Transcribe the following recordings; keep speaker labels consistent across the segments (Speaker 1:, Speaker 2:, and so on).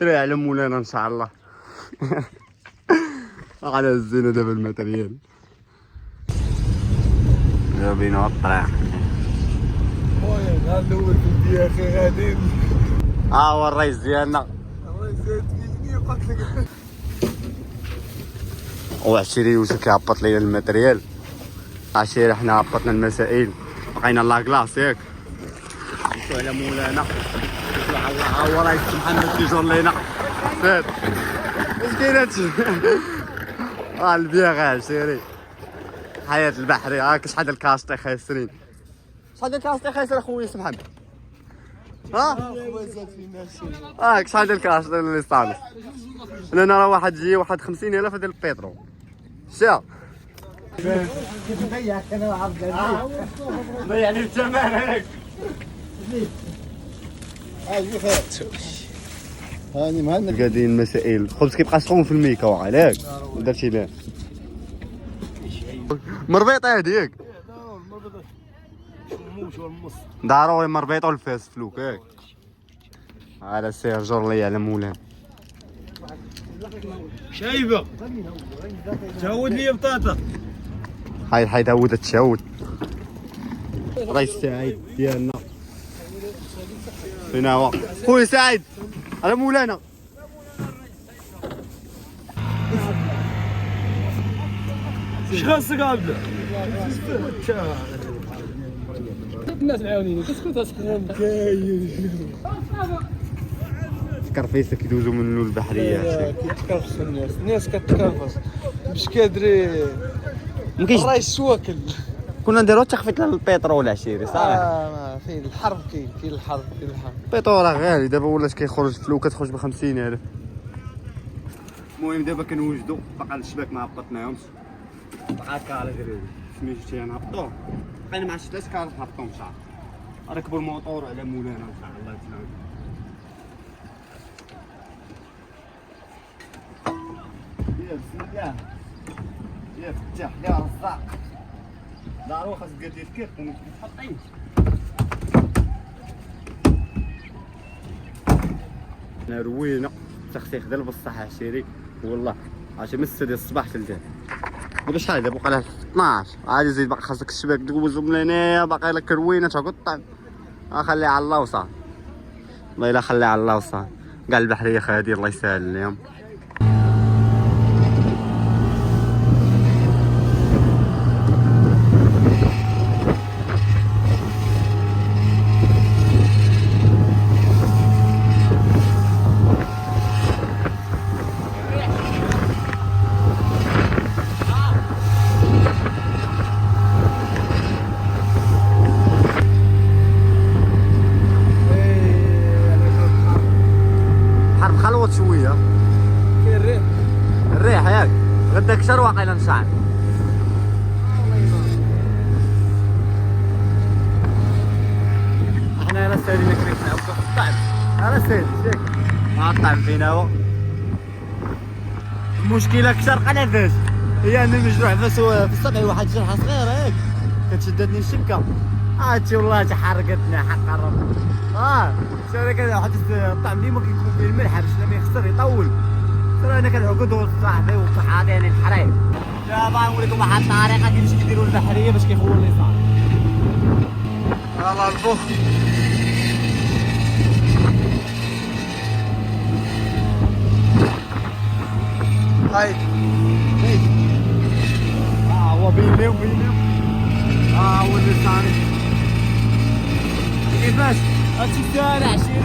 Speaker 1: لا يعلم مولانا ان شاء الله. على الزينة دابا الماتريال دابا بينا الطريق.
Speaker 2: خويا نهار الاول في يا اخي غاديين.
Speaker 1: هو الرئيس ديالنا
Speaker 2: الله يسعدك قلت لك.
Speaker 1: وعشيري يوسف كيهبط لينا الماتريال. عشيري حنا هبطنا المسائل بقينا لا كلاص ياك. نمشيو على مولانا نمشيو على هو رئيس محمد كيجور لينا فات. اش كاين هادشي؟ البيع غير عشيري حياة البحري. هاك شحال ديال الكاشطي خاسرين. شحال ديال الكاشطي خاسر اخويا سبحان. هاك شحال ديال الكاشطي اللي صامت. لنا راه واحد جي واحد 50,000 ديال البترول. شا يعني الثمن هيك.
Speaker 2: هاني مهند
Speaker 1: قاعدين مسائل الخبز كيبقى سخون في الميكا وعليك درتي ليه مربيطه هذيك ضروري مربيطه والفاس فلوك ياك. على سير جر لي على مولان
Speaker 2: شايبه تعود لي بطاطا.
Speaker 1: حيد تعود تشاود. رئيس سعيد ديالنا فين هو خويا سعيد على مولانا.
Speaker 2: اش خاصك عبده؟ الناس معاونين كتكون تسخن
Speaker 1: كرفيسه كيدوزو منو البحريه.
Speaker 2: كيتكرفس الناس كتكرفس باش كادري
Speaker 1: مكاينش
Speaker 2: الرئيس واكل.
Speaker 1: كنا نديرو تخفيض للبترول عشيري صافي.
Speaker 2: فين الحرب كاين الحرب
Speaker 1: البترول غالي دابا ولات كيخرج فلوك كتخرج ب 50,000. المهم دابا كنوجدو باقا الشباك ما هبطناهمش. بقى كالا دراري سميتو نهبطو بقينا مع 6 كالا نهبطو ان شاء الله. ركبوا الموطور على مولانا ان شاء الله يسلمك. يا بسم الله يا فتاح يا رزاق. ضروري خاصك دير كيف متحطين. روينا تخسيخ ديال بصح عشيري والله عرفتي من 6 ديال الصباح تلتان. دابا شحال دابا بقى لها 12 عادي زيد باقي خاصك الشباك دوزو من هنايا باقي لك روينه تقطع. خليها على الله وصافي. والله الا خليها على الله وصافي. كاع البحريه خادي الله يسهل اليوم. خلوط شويه
Speaker 2: كاين الريح.
Speaker 1: الريح ياك غدا كثر واقيلا نشعل. احنا انا سالي لك ريحنا وقف الطعم. انا سالي شاك الطعم فينا هو. المشكله كثر قناداش هي انا مجروح بس في السطح واحد جرحه صغيره هيك كتشدتني الشبكه. هادشي والله تحرقتني حق الرب. شوف كذا واحد الطعم ديما كيكون فيه الملح باش لما يخسر يطول. ترى انا كنعقدو صاحبي وصحابي يعني الحرايق. دابا نوريكم واحد الطريقه كيفاش كيديروا البحريه باش كيخووا اللسان. يلاه الفوق هاي هو بيني هو اللسان. كيفاش هادشي ساهل عشير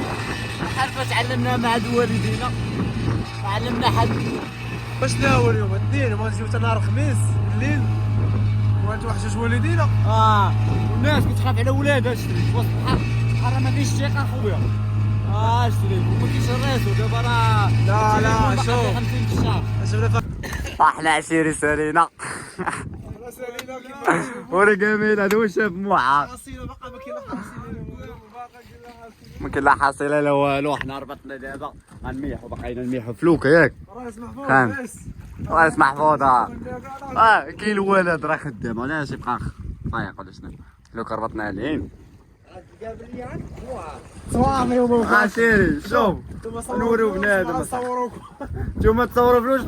Speaker 1: حرفه تعلمنا مع والدينا. تعلمنا حد
Speaker 2: واش ناوي اليوم الاثنين ونجيو حتى نهار الخميس الليل وانت وحشوش والدينا.
Speaker 1: والناس كتخاف على ولادها شري في وسط البحر. البحر ما فيهش ثقه خويا. شري وما كاينش الريسو دابا راه
Speaker 2: لا
Speaker 1: شوف 50 في الشهر. احنا عشيري سالينا ورا كامل هذا هو شاف موعه ما كاين لا حصيله لا والو. حنا ربطنا دابا غنميحو بقينا نميحو فلوكه ياك راس محفوظ. كاين الولد راه خدام علاش يبقى فايق ولا شنو. فلوكه ربطنا عليه
Speaker 2: صوامي وما
Speaker 1: عسيري شوف نوريو بنادم
Speaker 2: صوروكم
Speaker 1: نتوما تصوروا فلوس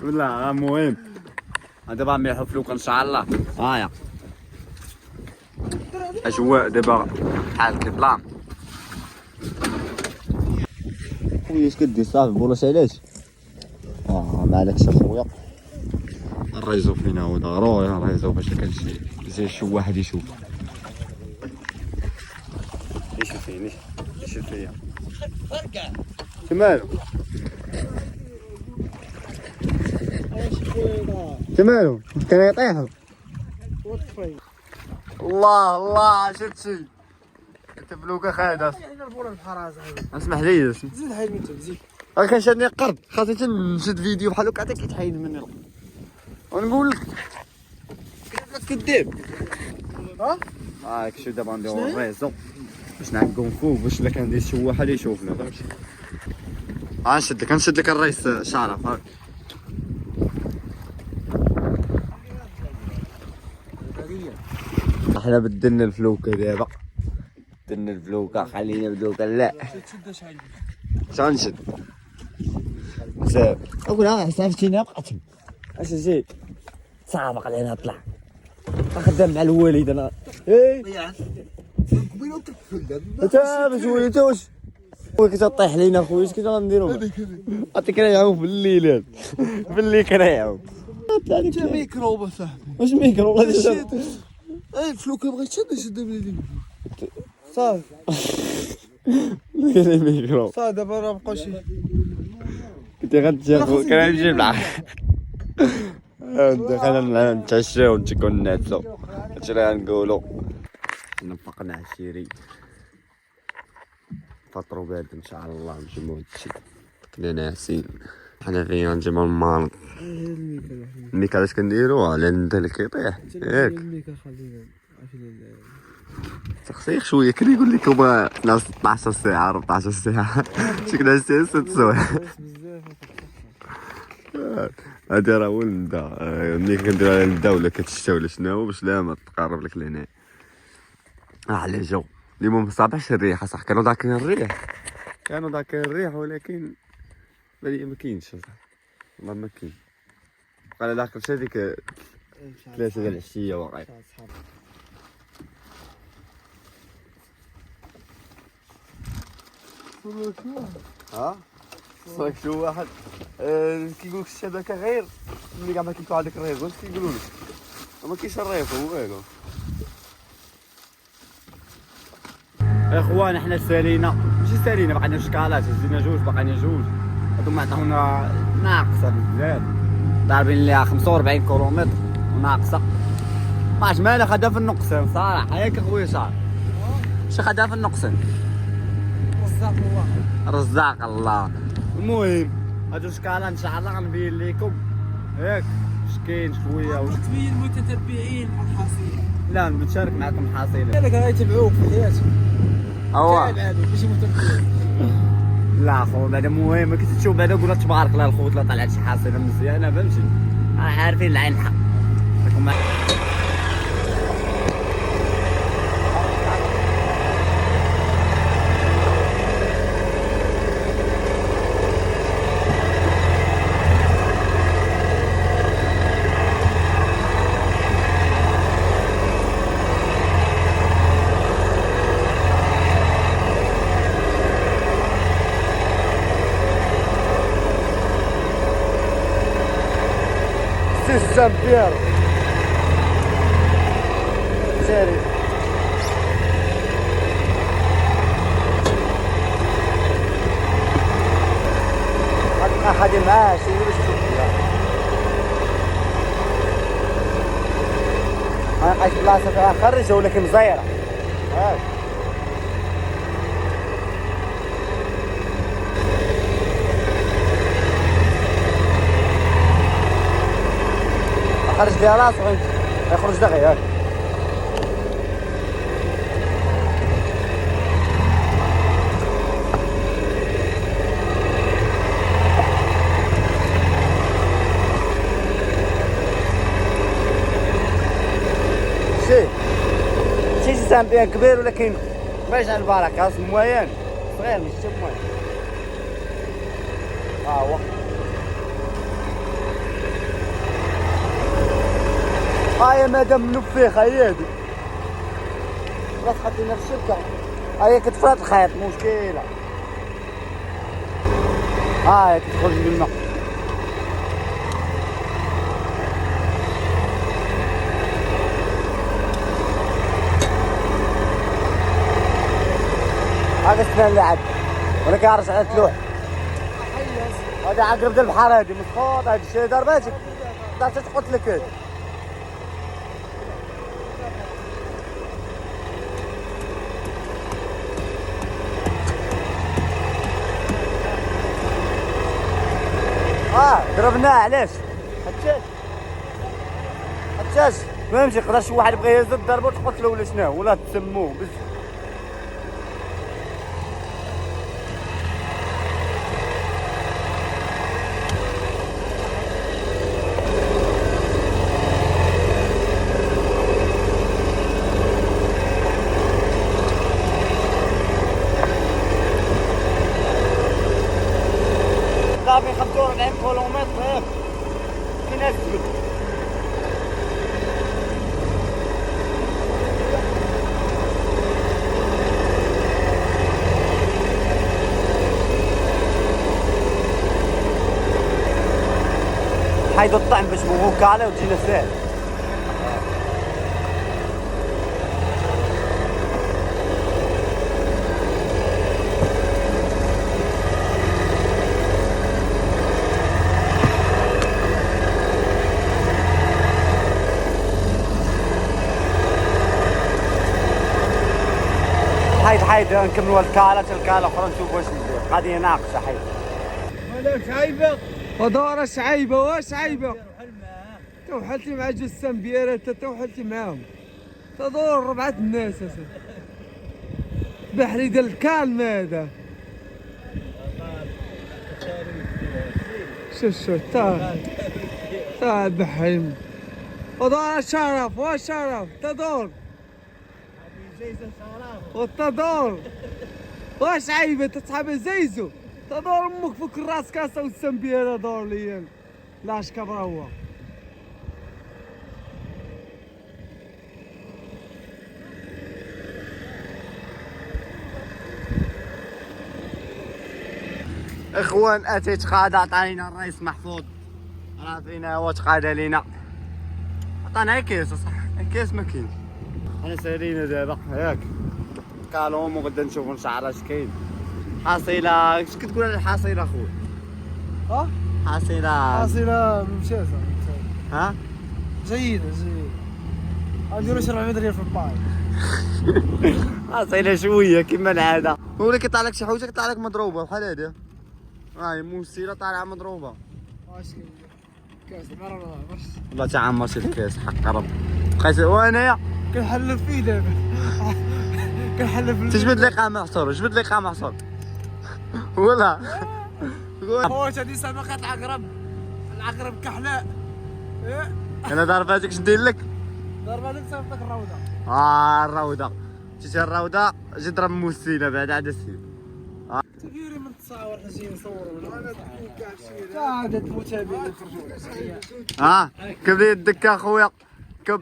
Speaker 1: لا المهم دابا نميحو فلوك ان شاء الله. هايا اجواء دابا بحال البلان. خويا اش كدير صافي بولاش علاش ما عليكش اخويا. الريزو فينا هو ضروري الريزو باش كنجي زي شي واحد يشوف فيني يشوف فيا تمالو تمالو كان يطيحوا. الله الله شفتي انت بلوكا خايد اسمح لي
Speaker 2: زيد حيد من زيد
Speaker 1: راك شادني قرب خاصة نشد فيديو بحال هكا عاد كيتحيد مني ونقول لك كداب. هاك شو دابا نديرو الريزو باش نعقو فوق باش الا كان ندير شي واحد يشوفنا فهمتي. نشد لك الريس شارف هاك. احنا بدلنا الفلوكة دابا بدلنا الفلوكة خلينا الفلوكة لا شنشد بزاف اقولها حسابتينا بقاتم اش جيت سابق علينا طلع خدام مع الوالد انا انت باش وليت انت واش كتطيح لينا خويا اش كنديرو عطيك كنعاود بالليل بالليل كنعاود
Speaker 2: انت ميكروب صاحبي
Speaker 1: واش ميكرو
Speaker 2: الفلوكه بغيت شد بليدي صافي
Speaker 1: ميكرو
Speaker 2: صافي دابا راه بقاو شي
Speaker 1: كنت غتجي كنمشي بالعافيه دخلنا نتعشاو ونتكو نعسو هادشي اللي غنقولو. نفقنا عشيري فطرو بارد ان شاء الله نجمو هادشي كنا ناعسين حنا فيا نجمو المارط. الميكا علاش كنديرو على الندى اللي كيطيح ياك
Speaker 2: الميكا خلينا
Speaker 1: تخسيخ شويه كان يقول لك هما 12 ساعه 14 ساعه شكون عشتي 6 سوايع هادي راه هو الندى. ملي كنديرو على الندى ولا كتشتا ولا شناهو باش لا ما تقرب لك لهنا على جو. اليوم ما صابحش الريحه صح كانوا ذاكرين الريح ولكن بالي ما كاينش صح والله ما كاين بقى ذاك هذيك 3 ديال العشيه واقيلا. صاك شو واحد كيقول لك الشبكه غير ملي كاع ما كيطلع هذاك الريغو اش كيقولوا لك ما كاينش الريغو والو. اخوان حنا سالينا ماشي سالينا بقينا شكالات هزينا جوج بقينا جوج هادو ما عطاونا ناقصه بزاف ضاربين ليها 45 كيلومتر وناقصه ما عرفتش مالها خدها في النقصان صراحه ياك اخويا صاحبي شي خدها في النقصان
Speaker 2: رزاق الله
Speaker 1: رزاق الله. المهم هادو شكالات ان شاء الله غنبين لكم ياك اش كاين شويه
Speaker 2: تبين المتتبعين الحصيله
Speaker 1: لا نشارك معكم الحصيله
Speaker 2: قالك غيتبعوك في حياتهم
Speaker 1: اوا
Speaker 2: ماشي متتبعين
Speaker 1: لا خو بعدا المهم كنت تشوف بعدا قولها تبارك الله الخوت لا طلعت شي حصيله مزيانه فهمتي عارفين العين الحق راكم سامبير ساري أحد معاه شي باش تشوف فيها أنا قايت بلاصة فيها خرجة ولكن مزيرة هاك خرج ليها راسو غيخرج دغيا شي السام بيان كبير ولكن باش على البركه راس موين صغير ماشي موين. هو هاي مادام منفخه هي هادي خلاص خدينا في الشركه هاي كتفرط الخيط مشكله. هاي كتخرج بالماء هذا السنة اللي عاد ولكن عرس على تلوح هذا عقرب ديال البحر هادي مسخوط هادي الشيء ضرباتك طلعت تقتل لك هادي. ضربناه علاش؟ حتاش ما يمشي يقدر شي واحد بغى يهز ضربو تقتلو ولا شنو ولا تسموه بزاف. صافي 45 كيلومتر هاك فين السبت. حيدو الطعم باش نبغوك عليه وتجينا ساهل. حيد نكملوا الكالة اخرى نشوفوا واش ندير غادي ناقصه حيد.
Speaker 2: ولا شعيبه ودار شعيبه وشعيبه توحلتي مع جسام بيرات توحلتي معاهم تدور 4 الناس اساسا بحري ديال الكالم هذا. شو تا بحري ودار شرف وشرف تدور وتدور واش عيبه تصحاب زيزو تدور امك فوق الراس كاسه والسمبيره دور ليا لاش كبر هو.
Speaker 1: اخوان اتيت قاده عطانينا الرئيس محفوظ راه فينا هو تقاده لينا عطانا كيس صح كيس ما كاينش. انا سالينا دابا ياك كالوم وغدا نشوفوا نشعر اش كاين. حصيله اش كتقول على الحصيله اخويا؟ حصيله
Speaker 2: ممتازه
Speaker 1: ها
Speaker 2: جيده غنديرو شي 400 ريال في الباي.
Speaker 1: حصيله شويه كيما العاده ولكن طالع لك شي حويجه كطلع لك مضروبه بحال هادي هاي موسيله طالعه مضروبه.
Speaker 2: واش كاس مرة
Speaker 1: والله تعمر شي الكاس حق رب بقيت وانايا
Speaker 2: كنحلف فيه دابا كنحلف
Speaker 1: تجبد لي قام محصور ولا
Speaker 2: خوات هادي سابقة العقرب كحلاء.
Speaker 1: انا ضرباتك شدير لك
Speaker 2: ضربة سابقة الروضة.
Speaker 1: الروضه جيتي الروضه جيت ضرب موسيله بعد عاد السير
Speaker 2: تديري من تصاور حنا جايين نصوروا انا قاعده المتابعين يخرجوا
Speaker 1: كب لي يدك اخويا كب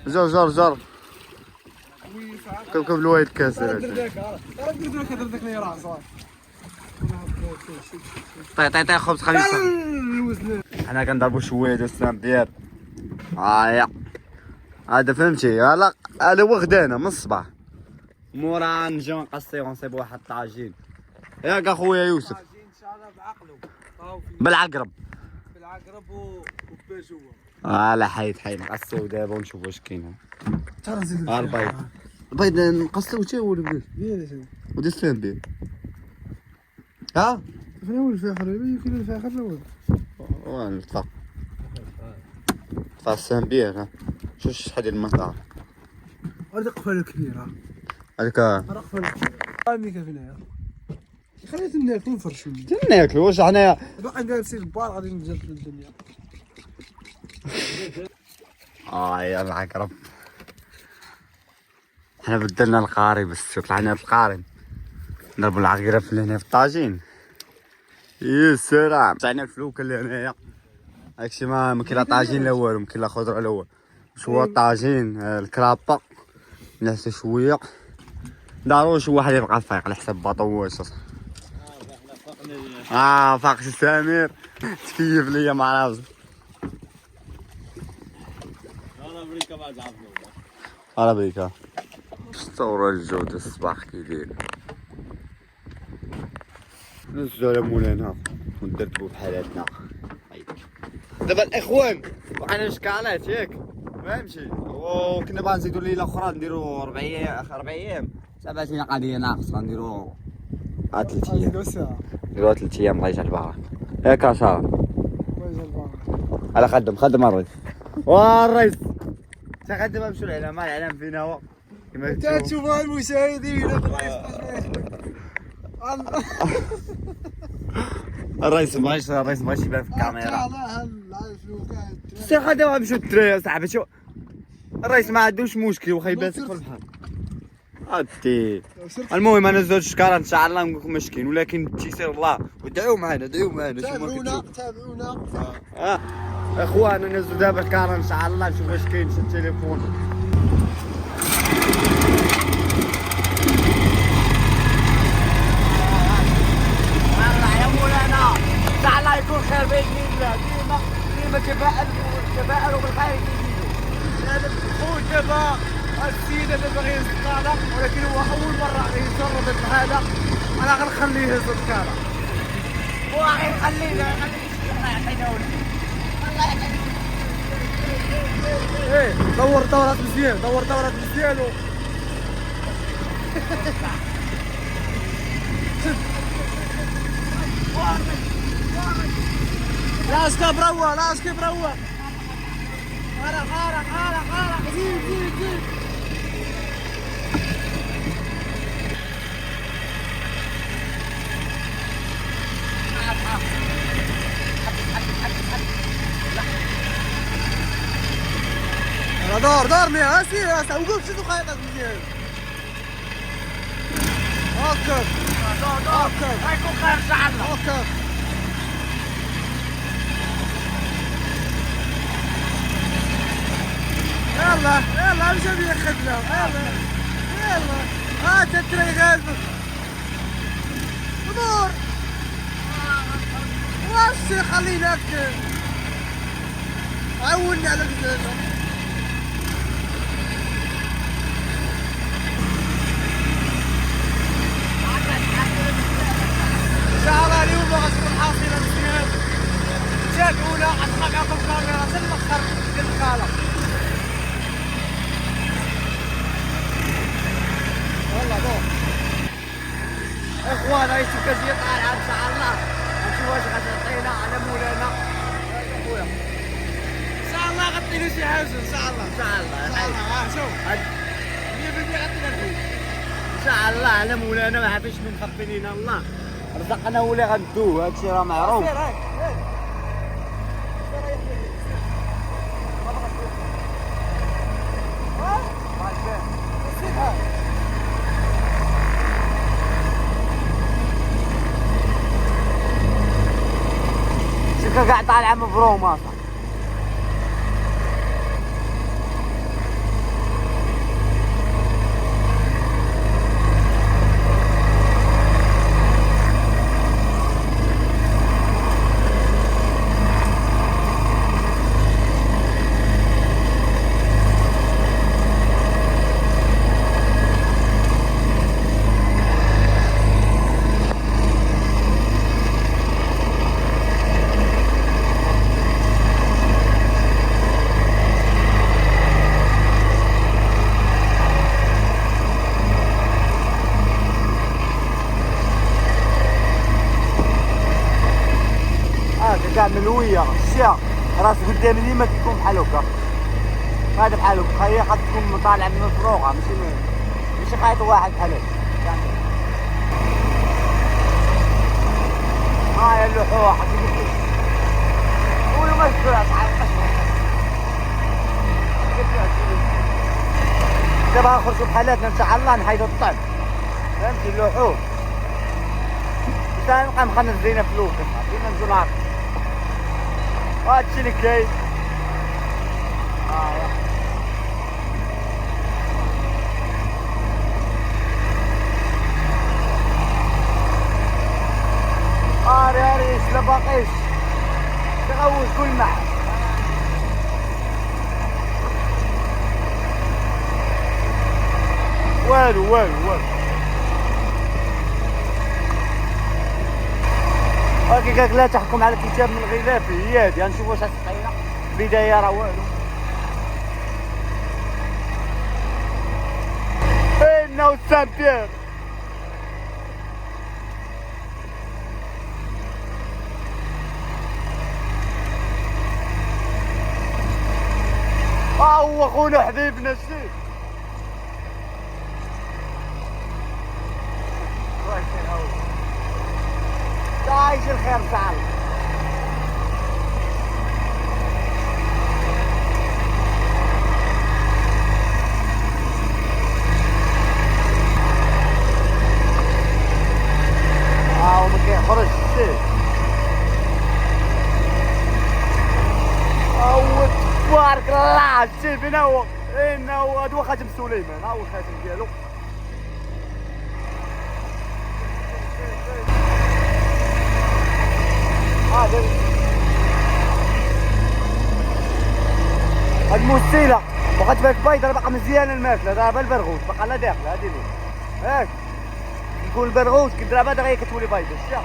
Speaker 1: زور كب الوايد كاس
Speaker 2: درك لي راس
Speaker 1: طي خبز خليل حنا كنضربوا شويه ديال السامبير هذا فهمتي هذا وغدانا من الصباح مورا نجيو نقصيو نصيبو واحد الطاجين ياك اخويا يوسف
Speaker 2: ان شاء الله بعقلو
Speaker 1: بالعقرب
Speaker 2: وباجوه
Speaker 1: لا حيد نقصيو دابا ونشوفو واش كاين.
Speaker 2: تنزيد
Speaker 1: البيض نقصيو حتى هو البيض ودي السامبير
Speaker 2: فين هو الفاخر؟ يمكن الفاخر الاول
Speaker 1: نطفى السامبير شوف شحال ديال المطار
Speaker 2: هذيك قفاله كبيره
Speaker 1: هذيك
Speaker 2: قفاله هاني كيفنا خلينا ناكلو نفرشو
Speaker 1: ناكلو واش حنايا
Speaker 2: باقي جالسين البار غادي نجلدو الدنيا.
Speaker 1: يا العقرب حنا بدلنا القاري بس طلعنا القارن نضربوا العقرب اللي هنا في الطاجين. يا سلام طلعنا الفلوكه اللي هنايا هاكشي ما كاين لا طاجين لا والو، ما كاين لا خضره لا والو، شويه الطاجين الكرابه نحسو شويه ضروري شي واحد يبقى فايق على حساب باطوش. فاق سي سمير تكيف ليا مع راسي. امريكا صورة الجودة الصباح كي داير. نزلوا على مولانا وندربوا بحالاتنا. دابا الاخوان وقعنا شكالات ياك فهمتي، وكنا باغي نزيدوا ليله اخرى نديروا 4 ايام 7 ايام قضيه ناقص غنديروا 3 ايام نديروا 3 ايام. الله يجعل البركه ياك اشار على خدم الرئيس والرئيس تقدم امشوا الاعلام الاعلام فينا هو كما
Speaker 2: تشوفوا المشاهدين
Speaker 1: الرئيس بغاش يبان في الكاميرا. سي خداو غنمشيو الدراري صاحبي. شو الرئيس ما عندوش مشكل واخا يبان في البحر هادي. المهم انا زوج شكاره ان شاء الله نقول لكم مشكين، ولكن تيسير الله ودعوا معنا
Speaker 2: تابعونا
Speaker 1: اخوان. ننزلوا دابا الكاره ان شاء الله نشوف واش كاين شي تليفون. الله يا مولانا ان شاء الله يكون خير باذن الله. ديما تفائلوا بالخير يزيدوا.
Speaker 2: ودابا السيدة دابا غيهزها ولكن هو أول مرة غيجرب هذا. أنا غنخليه يهز الكارة.
Speaker 1: هو غيخليه الله يعطينا ولدي الله يعطينا.
Speaker 2: إيه دور دورات مزيان لا اسكب روح خارق زيد دور مية سير وقف شدو خيطك مزيان هاكا
Speaker 1: دور غيكون خير ان شاء الله.
Speaker 2: هاكا يلا مشى بيا خدمة يلا هات التري غازك دور واش خليناك عودني على الجنة. ان شاء الله اليوم غتكون حاصلة مزيان. تابعونا غنبقى معكم كاميرا حتى الاخر ديال الخالة. والله دور
Speaker 1: اخوان هاي السكازيه طالعه ان شاء الله. نشوف واش غتعطينا على مولانا خويا.
Speaker 2: ان شاء الله غطينا شي حاجه ان شاء الله شوف 100% غطينا الفلوس
Speaker 1: ان شاء الله على مولانا. ما عرفتش من مخبي لينا الله رزقنا ولا غندوه. هادشي راه معروف. شوف قاعد طالعه مبرومه صح. كاع ملويه الشيا راس قدام ديما كيكون بحال هكا. هذا بحال هكا هي قد تكون طالعه مفروغه ماشي خيط واحد بحال هكا. ها هي اللوحه قولوا ما شفتوها صحاب دابا غنخرجو بحالاتنا ان شاء الله نحيدو الطعم فهمتي اللحوم حتى نبقى مخنز لينا فلوس فينا نجو نهار هادشي اللي كاين ريش لا باقيش تغوز كل معه والو هاكي قالك لا تحكم على الكتاب من غلافه هي هادي غنشوفو واش غتبقينا البدايه راه والو انه سان بيير هو خونا حبيبنا الشيخ عايش الخير ان شاء الله ما كيخرجش الشيخ تبارك الله الشيء فين هو هذا هو خاتم سليمان ها هو الخاتم ديالو هاد الموسيله وخدت بالك بايضه باقا مزيانه الماكله دابا البرغوث باقا لا داخله هادي اللي ياك يكون البرغوث كدابا دغيا كتولي بايضه شتيها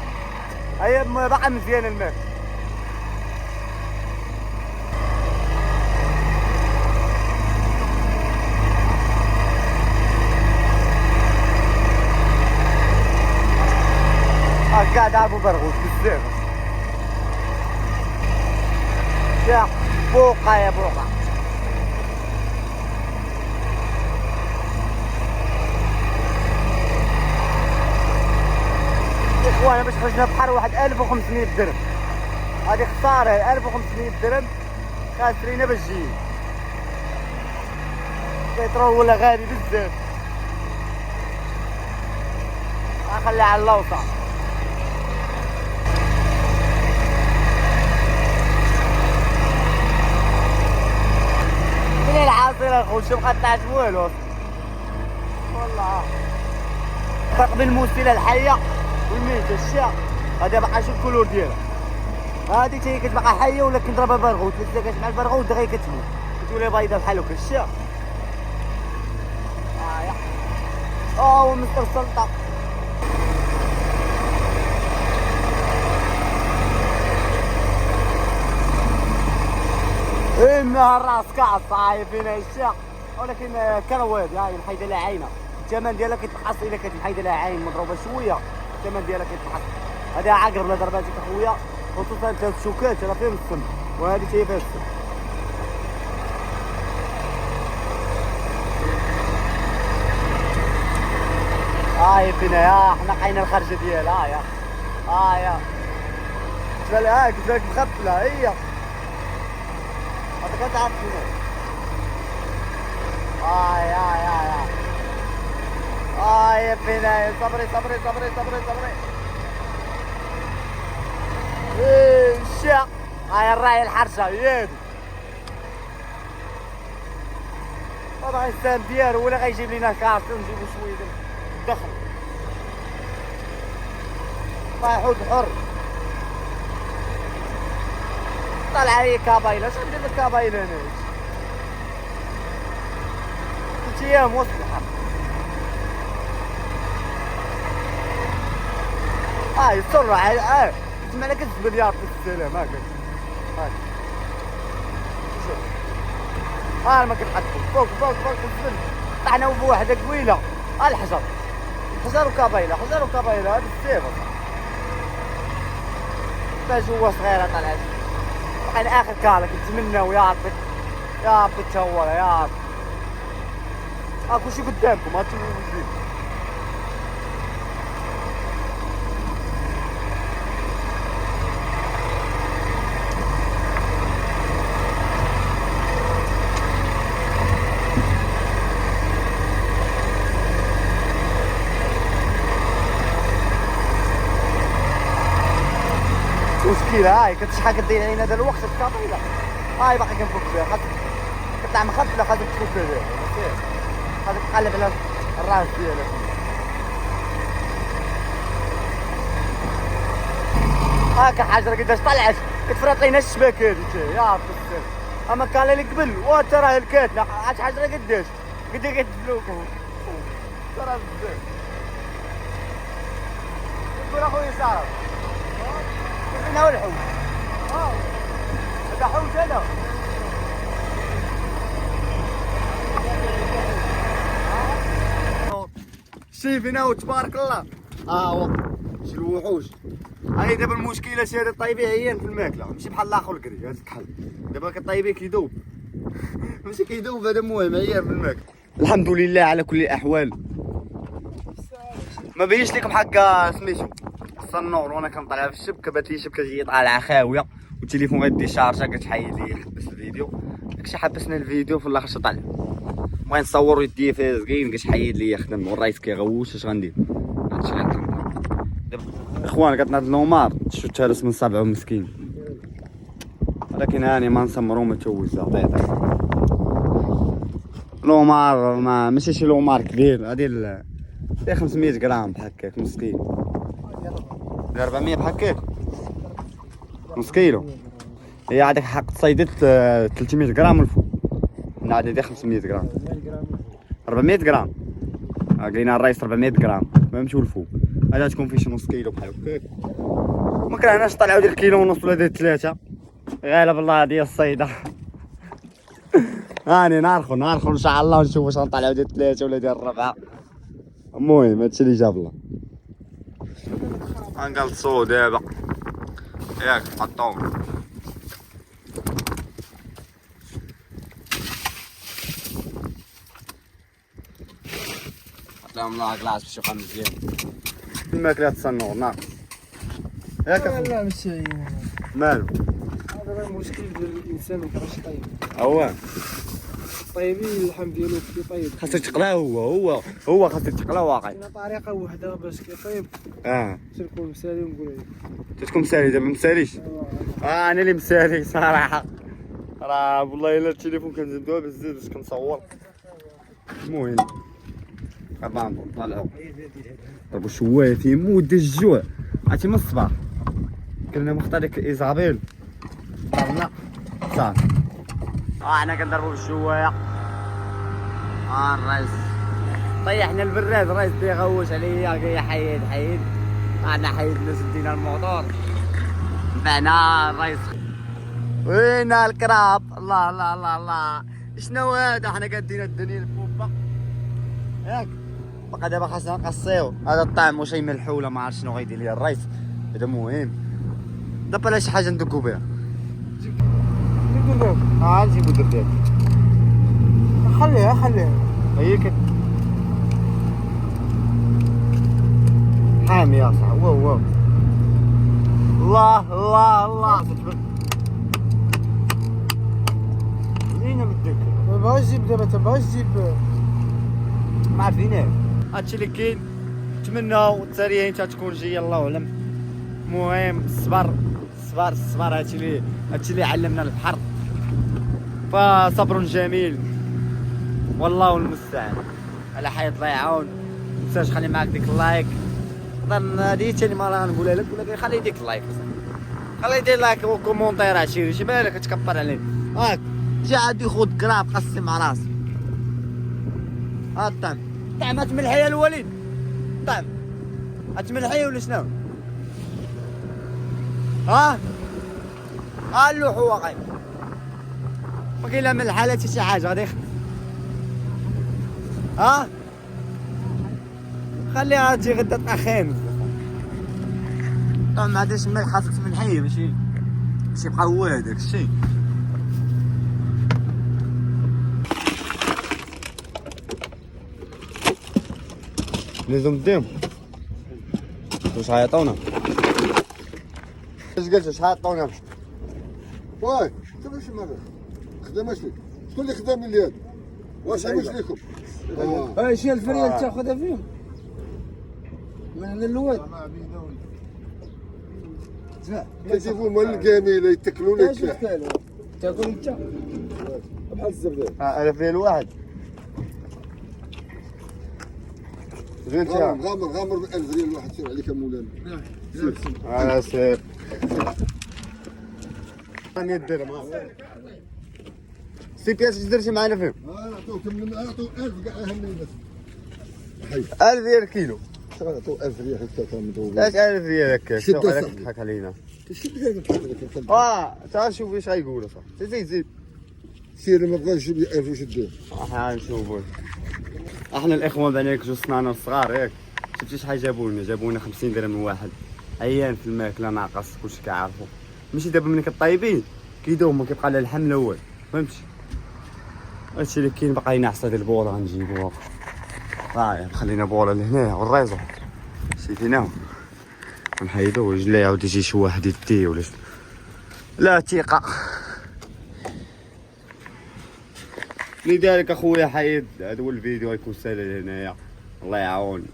Speaker 1: هي باقا مزيانه الماكله قاعد عارفو برغوث بزاف يا بوقا يا بوقا يا اخوانا باش خرجنا بحر واحد 1500 درهم هادي خسارة 1500 درهم خاسرينا باش جايين البترول ولا غالي بزاف خليها على الله وصافي منين العاصرة الخوت شوف قطعت والو والله فرق بين الموسيلة الحية والميتة الشيا هذا باقا شوف الكولور ديالها هادي تا هي كتبقى حية ولا كنضربها برغوث إلا تلاقات مع البرغوث دغيا كتموت كتولي بايضة بحال هكا الشيا هو مستر السلطة إنها الراس كاع صايب فينا الشيا ولكن كرواد هاي محيدة لها عينها الثمن ديالها كيتبحص إلا كانت محيدة لها عين مضروبة شوية الثمن ديالها كيتبحص هذا عقرب لا ضرباتك اخويا خصوصا ثلاث شوكات راه فيهم السم وهذه هي فيها السم هاي فينا يا حنا لقينا الخرجة ديالها يا كتبان لك مخبلة هي هذاك تعرف فينا يا فينا صبري الشيا هاي الراعي الحرشة هي ما باغي السام ديالو ولا غيجيب لينا كارت ونجيبو شويه دخل طايحود حر طلع هي كابايله شنو ندير بالكابايله انا 3 ايام وسط الحر يسرع تسمع لك الزبل في السلام هاكا شوف ما كنحطو فوق الزبل طحنا بوحده قويله الحجر وكابايله هذا السيف تا جوا صغيره طلعت بقينا اخر كارك نتمناو يا ربي تهور يا ربي كلشي قدامكم هاتو مشكله. هاي كتشحال كدير علينا هذا الوقت الكابيله. هاي باقي كنفك فيها. خاصك كطلع مخفله، خاصك تفك فيها. خاصك تقلب على الراس ديالك. هاكا حاجه قداش طلعت كتفرط لينا الشباك هذيك يا بزاف. اما كان اللي قبل وانت راه الكاتله عاد حاجه قداش كتدلوكم ترى بزاف. قول اخويا صار فين هو الحوت؟ هذا حوت هذا. شايفين هو تبارك الله. هو شي الوحوش. هاي دابا المشكله شي هذا طيبيه عيان في الماكله ماشي بحال الاخر الكري هذا الكحل. دابا كطيبيه كيذوب ماشي كيذوب هذا المهم عيان في الماكله. الحمد لله على كل الاحوال. ما بينش لكم حق سميتو الصنور وانا كنطلع في الشبكه. بات لي شبكه جايه طالعه خاويه والتليفون غادي شارجا كتحيد لي يحبس الفيديو. داكشي حبسنا الفيديو في الاخر طلع بغيت نصور يدي فيه زكين كتحيد لي يخدم والرايس كيغوش. اش غندير؟ هادشي اللي عندكم اخوان. كتناض لومار شو تهرس من صبعه مسكين. ولكن هاني ما نسمرو ما توز عطيتك. لومار ماشي شي لومار كبير. هادي 500 غرام بحال هكاك نص كيلو. 400 بحال هكاك نص كيلو. هي عندك حق تصيدت 300 غرام الفوق. هنا عندي 500 غرام 400 غرام. قلنا الرايس 400 غرام ما نمشيو الفوق. هذا تكون فيه شي نص كيلو بحال هكاك. ما كرهناش طلعوا ديال كيلو ونص ولا ديال 3 غالب الله ديال الصيده. هاني نارخو ان شاء الله ونشوف واش غنطلعوا ديال 3 ولا ديال 4. المهم هادشي اللي جاب الله. غنقلصو دابا ياك حطوه. حطيهم الله كلاص باش يبقى مزيان. الماكله تصنور ناقص ياك.
Speaker 2: لا ماشي
Speaker 1: مالو
Speaker 2: هذا المشكل ديال الانسان ما كيعرفش يطيب.
Speaker 1: هو
Speaker 2: طيبين اللحم ديالو كيطيب.
Speaker 1: خاصك تقلاه. هو خاصك تقلاه واقع.
Speaker 2: كاينه طريقه وحده باش كيطيب. تكون مسالي ونقول لك
Speaker 1: تكون مسالي. دابا مساليش. انا اللي مسالي صراحه. راه والله الا التليفون كنزيدوها بزاف باش كنصور. المهم طبعا طلعوا ضربوا شويه في مود الجوع. عرفتي من الصباح كنا مختار ديك ايزابيل طلعنا صافي. انا كنضربوا بالشوايه. الرايس طيحنا البراد. الرايس بيغوش عليا كيحيد انا حيدنا سدينا الموتور بعنا الرايس. وين الكراب؟ الله الله الله الله شنو هذا؟ حنا قادين الدنيا البوبا ياك. بقى دابا خاصنا نقصيو هذا الطعم واش يملحو ولا ما عرفت شنو غيدير ليا الرايس. هذا مهم. دابا لا شي حاجه ندقو بها. نجيبو الدرداب.
Speaker 2: خليها
Speaker 1: هي حامي يا صاحبي. واو الله الله الله زينه متذكر.
Speaker 2: ما بغاش تجيب دابا تبغاش تجيب
Speaker 1: ما عرفيناش. هادشي اللي كاين. نتمناو التاريخ تكون جايه الله اعلم. المهم الصبر هادشي اللي علمنا البحر. فصبر جميل والله المستعان على حياة الله يعاون. متنساش خلي معاك ديك اللايك. اظن هادي تاني مرة غنقولها لك ولكن خلي ديك اللايك. خلي دير لايك وكومونتير عشيري شي بالك تكبر عليه. هاك جا عادي خود كراب قسم مع راسي. ها الطعم طعمات ملحية يا الوليد. طعم ملحية ولا شنو؟ ها اللوح هو واقعي ما كاين لا ملحة لا شي حاجة غادي خليها تجي غدا طاخين. طبعا ما عنديش ملح خاصك تملحيه ماشي يبقى هو هذاك الشيء. لازم ديهم واش غيعطونا. اش قلت واش غيعطونا؟
Speaker 3: واي شوف اش مرة خداماش ليك. شكون اللي خدام اللي هذا؟ واش عملت لكم؟
Speaker 2: شي الفريال تاخذها فيهم من هنا اللواد.
Speaker 3: كتجيبوا مال الجميله يتكلوا لك.
Speaker 2: تاكل انت
Speaker 3: بحال الزبده.
Speaker 1: 1000 ريال واحد. زين
Speaker 3: غامر غامر غامر ب 1000 ريال واحد سير عليك مولانا.
Speaker 1: على سير. راني الدرهم. سي بياس اش درتي معنا فيهم؟
Speaker 3: نعطوه 1000 كاع همني بس.
Speaker 1: 1000 ريال كيلو.
Speaker 3: نعطوه 1000 ريال حتى كامل.
Speaker 1: علاش 1000 ريال هكا؟
Speaker 3: شد
Speaker 1: شوف عليك
Speaker 3: صاحبي.
Speaker 1: تضحك علينا.
Speaker 3: شد هذا
Speaker 1: تا شوف اش غايقولوا صاحبي. زيد.
Speaker 3: سير ما بغاش يجيب لي 1000 وشدوه.
Speaker 1: ها نشوفوا. احنا الاخوه بعنا جوج صنانا الصغار ياك. شفتي شحال جابوا لنا 50 درهم واحد. عيان في الماكله ناقص كلشي كيعرفوا. ماشي دابا ملي كطيبين كيدوم كيبقى لها الحم الاول فهمتي. هادشي اللي كاين باقي ناعس هاد البوله غنجيبوها. خلينا بوله لهنايا والريزو شيتيناهم نحيدو وجه لا يعاود يجي شي واحد يديه ولا لا ثقه. لذلك اخويا حيد هذا هو الفيديو غيكون ساهل هنايا الله يعاون.